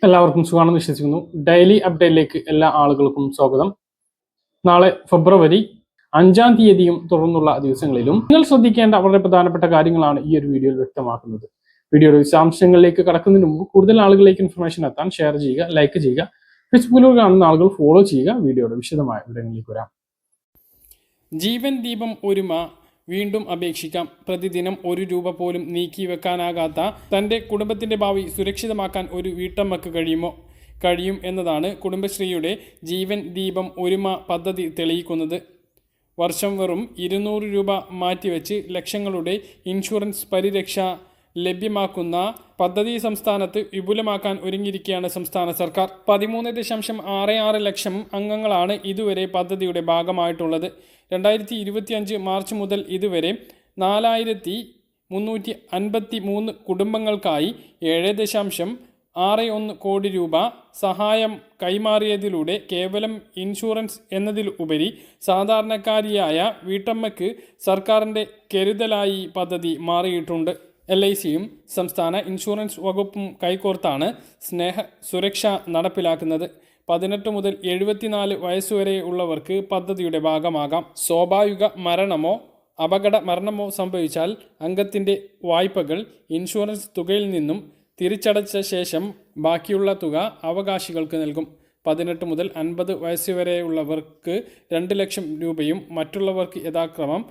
എല്ലാവർക്കും സുഖമാണെന്ന് വിശ്വസിക്കുന്നു. ഡെയിലി അപ്ഡേറ്റിലേക്ക് എല്ലാ ആളുകൾക്കും സ്വാഗതം. നാളെ ഫെബ്രുവരി 5-ാം തീയതിയും തുടർന്നുള്ള ദിവസങ്ങളിലും നിങ്ങൾ ശ്രദ്ധിക്കേണ്ട വളരെ പ്രധാനപ്പെട്ട കാര്യങ്ങളാണ് ഈ ഒരു വീഡിയോയിൽ വ്യക്തമാക്കുന്നത്. വീഡിയോയുടെ വിശദാംശങ്ങളിലേക്ക് കടക്കുന്നതിന് മുമ്പ് കൂടുതൽ ആളുകളിലേക്ക് ഇൻഫർമേഷൻ എത്താൻ ഷെയർ ചെയ്യുക, ലൈക്ക് ചെയ്യുക. ഫേസ്ബുക്കിലൂടെ കാണുന്ന ആളുകൾ ഫോളോ ചെയ്യുക. വീഡിയോയുടെ വിശദമായ വിവരങ്ങളിലേക്ക് വരാം. ജീവൻ ദീപം ഒരുമ വീണ്ടും അപേക്ഷിക്കാം. പ്രതിദിനം ₹1 പോലും നീക്കി വെക്കാനാകാത്ത തൻ്റെ കുടുംബത്തിൻ്റെ ഭാവി സുരക്ഷിതമാക്കാൻ ഒരു വീട്ടമ്മക്ക് കഴിയും എന്നതാണ് കുടുംബശ്രീയുടെ ജീവൻ ദീപം ഒരുമ പദ്ധതി തെളിയിക്കുന്നത്. വർഷം വെറും ₹200 മാറ്റിവെച്ച് ലക്ഷങ്ങളുടെ ഇൻഷുറൻസ് പരിരക്ഷ ലഭ്യമാക്കുന്ന പദ്ധതി സംസ്ഥാനത്ത് വിപുലമാക്കാൻ ഒരുങ്ങിയിരിക്കുകയാണ് സംസ്ഥാന സർക്കാർ. 13.66 ലക്ഷം അംഗങ്ങളാണ് ഇതുവരെ പദ്ധതിയുടെ ഭാഗമായിട്ടുള്ളത്. 2025 മാർച്ച് മുതൽ ഇതുവരെ 4353 കുടുംബങ്ങൾക്കായി 7.61 കോടി രൂപ സഹായം കൈമാറിയതിലൂടെ കേവലം ഇൻഷുറൻസ് എന്നതിലുപരി സാധാരണക്കാരിയായ വീട്ടമ്മയ്ക്ക് സർക്കാരിൻ്റെ കരുതലായി പദ്ധതി മാറിയിട്ടുണ്ട്. LICയും സംസ്ഥാന ഇൻഷുറൻസ് വകുപ്പും കൈകോർത്താണ് സ്നേഹ സുരക്ഷ നടപ്പിലാക്കുന്നത്. 18 മുതൽ 74 വയസ്സുവരെ ഉള്ളവർക്ക് പദ്ധതിയുടെ ഭാഗമാകാം. സ്വാഭാവിക മരണമോ അപകട മരണമോ സംഭവിച്ചാൽ അംഗത്തിൻ്റെ വായ്പകൾ ഇൻഷുറൻസ് തുകയിൽ നിന്നും തിരിച്ചടച്ച ശേഷം ബാക്കിയുള്ള തുക അവകാശികൾക്ക് നൽകും. 18 മുതൽ 50 വയസ്സുവരെയുള്ളവർക്ക് 2 ലക്ഷം രൂപയും മറ്റുള്ളവർക്ക് യഥാക്രമം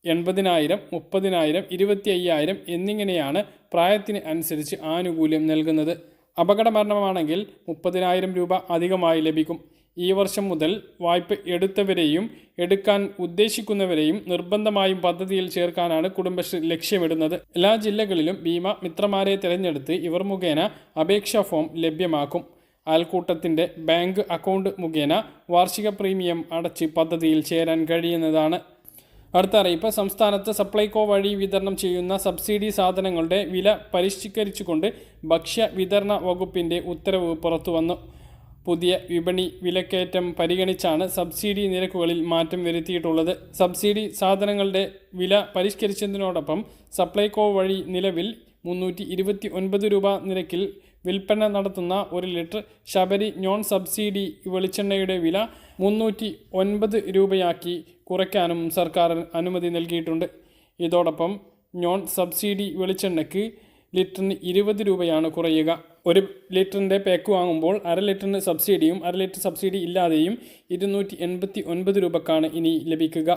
80,000, 30,000, 25,000 എന്നിങ്ങനെയാണ് പ്രായത്തിന് അനുസരിച്ച് ആനുകൂല്യം നൽകുന്നത്. അപകട മരണമാണെങ്കിൽ 30,000 രൂപ അധികമായി ലഭിക്കും. ഈ വർഷം മുതൽ വായ്പ എടുത്തവരെയും എടുക്കാൻ ഉദ്ദേശിക്കുന്നവരെയും നിർബന്ധമായും പദ്ധതിയിൽ ചേർക്കാനാണ് കുടുംബശ്രീ ലക്ഷ്യമിടുന്നത്. എല്ലാ ജില്ലകളിലും ഭീമ മിത്രമാരെ തിരഞ്ഞെടുത്ത് ഇവർ മുഖേന അപേക്ഷാ ഫോം ലഭ്യമാക്കും. അയൽക്കൂട്ടത്തിൻ്റെ ബാങ്ക് അക്കൗണ്ട് മുഖേന വാർഷിക പ്രീമിയം അടച്ച് പദ്ധതിയിൽ ചേരാൻ കഴിയുന്നതാണ്. അടുത്ത അറിയിപ്പ്. സംസ്ഥാനത്ത് സപ്ലൈകോ വഴി വിതരണം ചെയ്യുന്ന സബ്സിഡി സാധനങ്ങളുടെ വില പരിഷ്കരിച്ചുകൊണ്ട് ഭക്ഷ്യ വിതരണ വകുപ്പിൻ്റെ ഉത്തരവ് പുറത്തുവന്നു. പുതിയ വിപണി വിലക്കയറ്റം പരിഗണിച്ചാണ് സബ്സിഡി നിരക്കുകളിൽ മാറ്റം വരുത്തിയിട്ടുള്ളത്. സബ്സിഡി സാധനങ്ങളുടെ വില പരിഷ്കരിച്ചതിനോടൊപ്പം സപ്ലൈകോ വഴി നിലവിൽ 329 രൂപ നിരക്കിൽ വിൽപ്പന നടത്തുന്ന 1 ലിറ്റർ ശബരി നോൺ സബ്സിഡി വെളിച്ചെണ്ണയുടെ വില 309 രൂപയാക്കി കുറയ്ക്കാനും സർക്കാർ അനുമതി നൽകിയിട്ടുണ്ട്. ഇതോടൊപ്പം നോൺ സബ്സിഡി വെളിച്ചെണ്ണയ്ക്ക് ലിറ്ററിന് 20 രൂപയാണ് കുറയുക. 1 ലിറ്ററിൻ്റെ പാക്ക് വാങ്ങുമ്പോൾ 1/2 ലിറ്ററിന് സബ്സിഡിയും 1/2 ലിറ്റർ സബ്സിഡി ഇല്ലാതെയും 289 രൂപക്കാണ് ഇനി ലഭിക്കുക.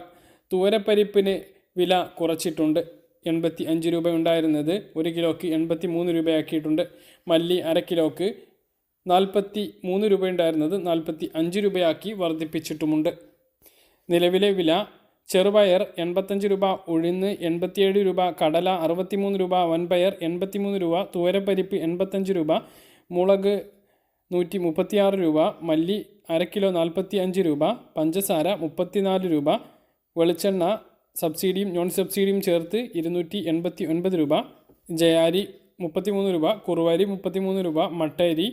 തുവരപ്പരിപ്പിന് വില കുറച്ചിട്ടുണ്ട്. 85 രൂപ ഉണ്ടായിരുന്നത് 1 കിലോയ്ക്ക് 83 രൂപയാക്കിയിട്ടുണ്ട്. മല്ലി 1/2 കിലോയ്ക്ക് 43 രൂപ ഉണ്ടായിരുന്നത് 45 രൂപയാക്കി വർദ്ധിപ്പിച്ചിട്ടുമുണ്ട്. നിലവിലെ വില: ചെറുപയർ 85 രൂപ, ഉഴുന്ന് 87 രൂപ, കടല 63 രൂപ, വൻപയർ 83 രൂപ, തുവരപ്പരിപ്പ് 85 രൂപ, മുളക് 136 രൂപ, മല്ലി 1/2 കിലോ 45 രൂപ, പഞ്ചസാര 34 രൂപ, വെളിച്ചെണ്ണ സബ്സിഡിയും നോൺ സബ്സിഡിയും ചേർത്ത് 289 രൂപ, ജയാരി 33 രൂപ, കുറുവരി 33 രൂപ, മട്ടരി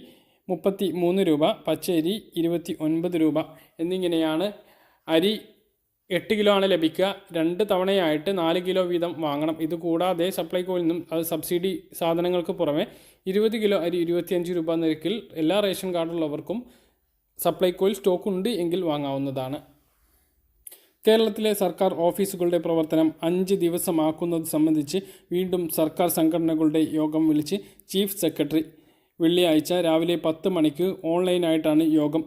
33 രൂപ, പച്ചരി 29 രൂപ എന്നിങ്ങനെയാണ്. അരി 8 കിലോ ആണ് ലഭിക്കുക. 2 തവണയായിട്ട് 4 കിലോ വീതം വാങ്ങണം. ഇതുകൂടാതെ സപ്ലൈകോയിൽ നിന്നും അത് സബ്സിഡി സാധനങ്ങൾക്ക് പുറമെ 20 കിലോ അരി 25 രൂപ നിരക്കിൽ എല്ലാ റേഷൻ കാർഡുള്ളവർക്കും സപ്ലൈകോയിൽ സ്റ്റോക്ക് ഉണ്ട് എങ്കിൽ വാങ്ങാവുന്നതാണ്. കേരളത്തിലെ സർക്കാർ ഓഫീസുകളുടെ പ്രവർത്തനം 5 ദിവസമാക്കുന്നത് സംബന്ധിച്ച് വീണ്ടും സർക്കാർ സംഘടനകളുടെ യോഗം വിളിച്ച് ചീഫ് സെക്രട്ടറി. വെള്ളിയാഴ്ച രാവിലെ 10 മണിക്ക് ഓൺലൈനായിട്ടാണ് യോഗം.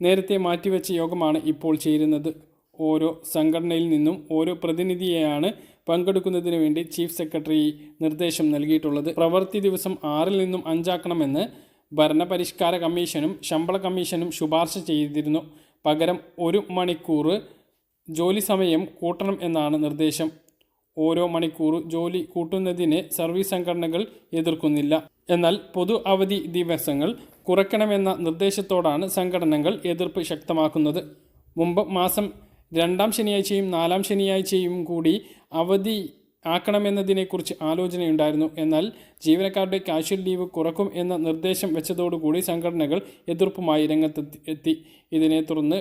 നേരത്തെ മാറ്റിവെച്ച യോഗമാണ് ഇപ്പോൾ ചേരുന്നത്. ഓരോ സംഘടനയിൽ നിന്നും ഓരോ പ്രതിനിധിയെയാണ് പങ്കെടുക്കുന്നതിന് വേണ്ടി ചീഫ് സെക്രട്ടറി നിർദ്ദേശം നൽകിയിട്ടുള്ളത്. പ്രവൃത്തി ദിവസം 6-ൽ നിന്നും 5 ആക്കണമെന്ന് ഭരണപരിഷ്കാര കമ്മീഷനും ശമ്പള കമ്മീഷനും ശുപാർശ ചെയ്തിരുന്നു. പകരം 1 മണിക്കൂർ ജോലി സമയം കൂട്ടണം എന്നാണ് നിർദ്ദേശം. ഓരോ മണിക്കൂർ ജോലി കൂട്ടുന്നതിനെ സർവീസ് സംഘടനകൾ എതിർക്കുന്നില്ല. എന്നാൽ പൊതു അവധി ദിവസങ്ങൾ കുറയ്ക്കണമെന്ന നിർദ്ദേശത്തോടാണ് സംഘടനകൾ എതിർപ്പ് ശക്തമാക്കുന്നത്. മുമ്പ് മാസം 2-ാം ശനിയാഴ്ചയും 4-ാം ശനിയാഴ്ചയും കൂടി അവധി ആക്കണമെന്നതിനെക്കുറിച്ച് ആലോചനയുണ്ടായിരുന്നു. എന്നാൽ ജീവനക്കാരുടെ കാഷ്വൽ ലീവ് കുറക്കും എന്ന നിർദ്ദേശം വെച്ചതോടുകൂടി സംഘടനകൾ എതിർപ്പുമായി രംഗത്തെത്തി. ഇതിനെ തുടർന്ന്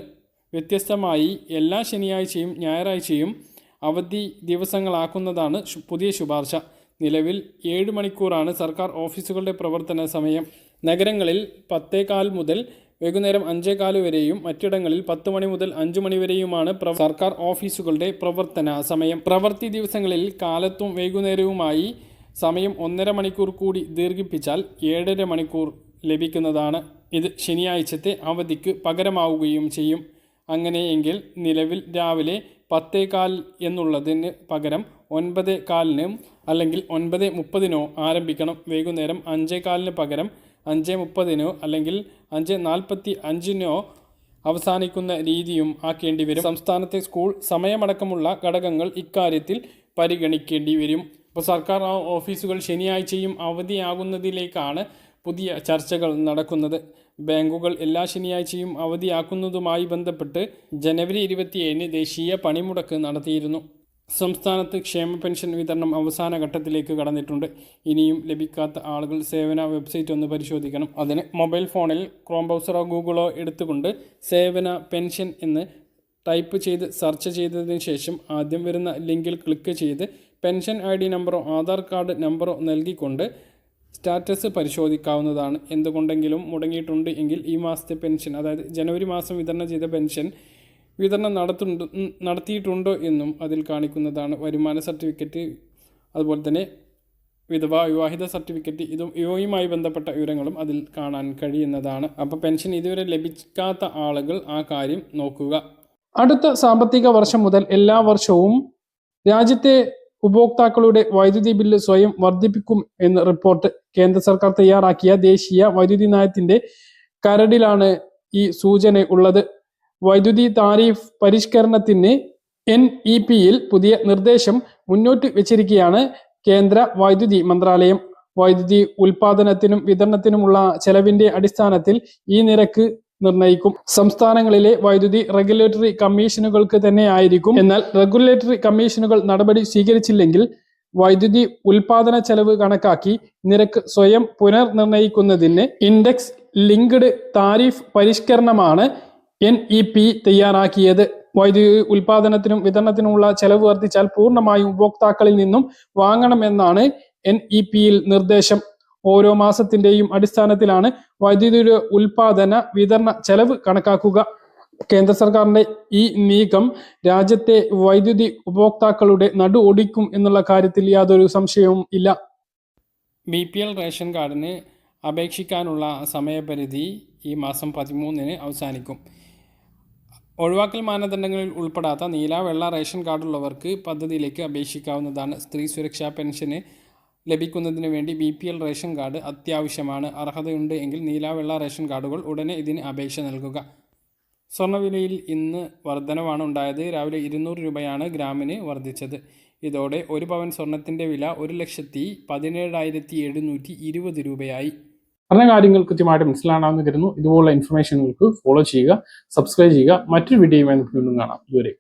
വ്യത്യസ്തമായി എല്ലാ ശനിയാഴ്ചയും ഞായറാഴ്ചയും അവധി ദിവസങ്ങളാക്കുന്നതാണ് പുതിയ ശുപാർശ. നിലവിൽ 7 മണിക്കൂറാണ് സർക്കാർ ഓഫീസുകളുടെ പ്രവർത്തന സമയം. നഗരങ്ങളിൽ 10:15 മുതൽ വൈകുന്നേരം 5:15 വരെയും മറ്റിടങ്ങളിൽ 10 മണി മുതൽ 5 മണി വരെയുമാണ് സർക്കാർ ഓഫീസുകളുടെ പ്രവർത്തന സമയം. പ്രവൃത്തി ദിവസങ്ങളിൽ കാലത്തും വൈകുന്നേരവുമായി സമയം 1.5 മണിക്കൂർ കൂടി ദീർഘിപ്പിച്ചാൽ 7.5 മണിക്കൂർ ലഭിക്കുന്നതാണ്. ഇത് ശനിയാഴ്ചത്തെ അവധിക്ക് പകരമാവുകയും ചെയ്യും. അങ്ങനെയെങ്കിൽ നിലവിൽ രാവിലെ 10:15 എന്നുള്ളതിന് പകരം 9:15 അല്ലെങ്കിൽ 9:30 ആരംഭിക്കണം. വൈകുന്നേരം 5:15 പകരം 5:30 അല്ലെങ്കിൽ 5:45 അവസാനിക്കുന്ന രീതിയും ആക്കേണ്ടി വരും. സംസ്ഥാനത്തെ സ്കൂൾ സമയമടക്കമുള്ള ഘടകങ്ങൾ ഇക്കാര്യത്തിൽ പരിഗണിക്കേണ്ടി വരും. ഇപ്പോൾ സർക്കാർ ഓഫീസുകൾ ശനിയാഴ്ചയും അവധിയാകുന്നതിലേക്കാണ് പുതിയ ചർച്ചകൾ നടക്കുന്നത്. ബാങ്കുകൾ എല്ലാ ശനിയാഴ്ചയും അവധിയാക്കുന്നതുമായി ബന്ധപ്പെട്ട് ജനുവരി 27 ദേശീയ പണിമുടക്ക് നടത്തിയിരുന്നു. സംസ്ഥാനത്ത് ക്ഷേമ പെൻഷൻ വിതരണം അവസാന ഘട്ടത്തിലേക്ക് കടന്നിട്ടുണ്ട്. ഇനിയും ലഭിക്കാത്ത ആളുകൾ സേവന വെബ്സൈറ്റ് ഒന്ന് പരിശോധിക്കണം. അതിന് മൊബൈൽ ഫോണിൽ ക്രോം ബ്രൗസറോ ഗൂഗിളോ എടുത്തുകൊണ്ട് സേവന പെൻഷൻ എന്ന് ടൈപ്പ് ചെയ്ത് സെർച്ച് ചെയ്തതിന് ശേഷം ആദ്യം വരുന്ന ലിങ്കിൽ ക്ലിക്ക് ചെയ്ത് പെൻഷൻ ID നമ്പറോ ആധാർ കാർഡ് നമ്പറോ നൽകിക്കൊണ്ട് സ്റ്റാറ്റസ് പരിശോധിക്കാവുന്നതാണ്. എന്തുകൊണ്ടെങ്കിലും മുടങ്ങിയിട്ടുണ്ട് എങ്കിൽ ഈ മാസത്തെ പെൻഷൻ, അതായത് ജനുവരി മാസം വിതരണം ചെയ്ത പെൻഷൻ വിതരണം നടത്തിയിട്ടുണ്ടോ എന്നും അതിൽ കാണിക്കുന്നതാണ്. വരുമാന സർട്ടിഫിക്കറ്റ്, അതുപോലെ തന്നെ വിവാഹിത സർട്ടിഫിക്കറ്റ്, ഇവയുമായി ബന്ധപ്പെട്ട വിവരങ്ങളും അതിൽ കാണാൻ കഴിയുന്നതാണ്. അപ്പോൾ പെൻഷൻ ഇതുവരെ ലഭിക്കാത്ത ആളുകൾ ആ കാര്യം നോക്കുക. അടുത്ത സാമ്പത്തിക വർഷം മുതൽ എല്ലാ വർഷവും രാജ്യത്തെ ഉപഭോക്താക്കളുടെ വൈദ്യുതി ബില്ല് സ്വയം വർദ്ധിപ്പിക്കും എന്ന് റിപ്പോർട്ട്. കേന്ദ്ര സർക്കാർ തയ്യാറാക്കിയ ദേശീയ വൈദ്യുതി നയത്തിന്റെ കരടിലാണ് ഈ സൂചന ഉള്ളത്. വൈദ്യുതി താരിഫ് പരിഷ്കരണത്തിന് NEP-യിൽ പുതിയ നിർദ്ദേശം മുന്നോട്ട് വെച്ചിരിക്കുകയാണ് കേന്ദ്ര വൈദ്യുതി മന്ത്രാലയം. വൈദ്യുതി ഉൽപാദനത്തിനും വിതരണത്തിനുമുള്ള ചെലവിന്റെ അടിസ്ഥാനത്തിൽ ഈ നിരക്ക് നിർണയിക്കും. സംസ്ഥാനങ്ങളിലെ വൈദ്യുതി റെഗുലേറ്ററി കമ്മീഷനുകൾക്ക് തന്നെ ആയിരിക്കും. എന്നാൽ റെഗുലേറ്ററി കമ്മീഷനുകൾ നടപടി സ്വീകരിച്ചില്ലെങ്കിൽ വൈദ്യുതി ഉൽപാദന ചെലവ് കണക്കാക്കി നിരക്ക് സ്വയം പുനർനിർണയിക്കുന്നതിന് ഇൻഡെക്സ് ലിങ്ക്ഡ് താരിഫ് പരിഷ്കരണമാണ് NEP തയ്യാറാക്കിയത്. വൈദ്യുതി ഉൽപാദനത്തിനും വിതരണത്തിനുമുള്ള ചെലവ് വർദ്ധിച്ചാൽ പൂർണ്ണമായും ഉപഭോക്താക്കളിൽ നിന്നും വാങ്ങണമെന്നാണ് NEP-യിൽ നിർദ്ദേശം. ഓരോ മാസത്തിന്റെയും അടിസ്ഥാനത്തിലാണ് വൈദ്യുതിയുടെ ഉൽപാദന വിതരണ ചെലവ് കണക്കാക്കുക. കേന്ദ്ര സർക്കാരിന്റെ ഈ നീക്കം രാജ്യത്തെ വൈദ്യുതി ഉപഭോക്താക്കളുടെ നടു ഒടിക്കും എന്നുള്ള കാര്യത്തിൽ യാതൊരു സംശയവും ഇല്ല. BPL റേഷൻ കാർഡിന് അപേക്ഷിക്കാനുള്ള സമയപരിധി ഈ മാസം 13 അവസാനിക്കും. ഒഴിവാക്കൽ മാനദണ്ഡങ്ങളിൽ ഉൾപ്പെടാത്ത നീല വെള്ള റേഷൻ കാർഡുള്ളവർക്ക് പദ്ധതിയിലേക്ക് അപേക്ഷിക്കാവുന്നതാണ്. സ്ത്രീ സുരക്ഷാ പെൻഷന് ലഭിക്കുന്നതിന് വേണ്ടി BPL റേഷൻ കാർഡ് അത്യാവശ്യമാണ്. അർഹതയുണ്ട് എങ്കിൽ നീല വെള്ള റേഷൻ കാർഡുകൾ ഉടനെ ഇതിന് അപേക്ഷ നൽകുക. സ്വർണ്ണവിലയിൽ ഇന്ന് വർധനവാണ് ഉണ്ടായത്. രാവിലെ 200 രൂപയാണ് ഗ്രാമിന് വർദ്ധിച്ചത്. ഇതോടെ 1 പവൻ സ്വർണത്തിൻ്റെ വില 1,17,720 രൂപയായി. പറഞ്ഞ കാര്യങ്ങൾ കൃത്യമായിട്ട് മനസ്സിലാണെന്ന് കരുതുന്നു. ഇതുപോലുള്ള ഇൻഫർമേഷനുകൾക്ക് ഫോളോ ചെയ്യുക, സബ്സ്ക്രൈബ് ചെയ്യുക. മറ്റൊരു വീഡിയോയുമായി നമുക്ക് വീണ്ടും കാണാം. ഇതുവരെ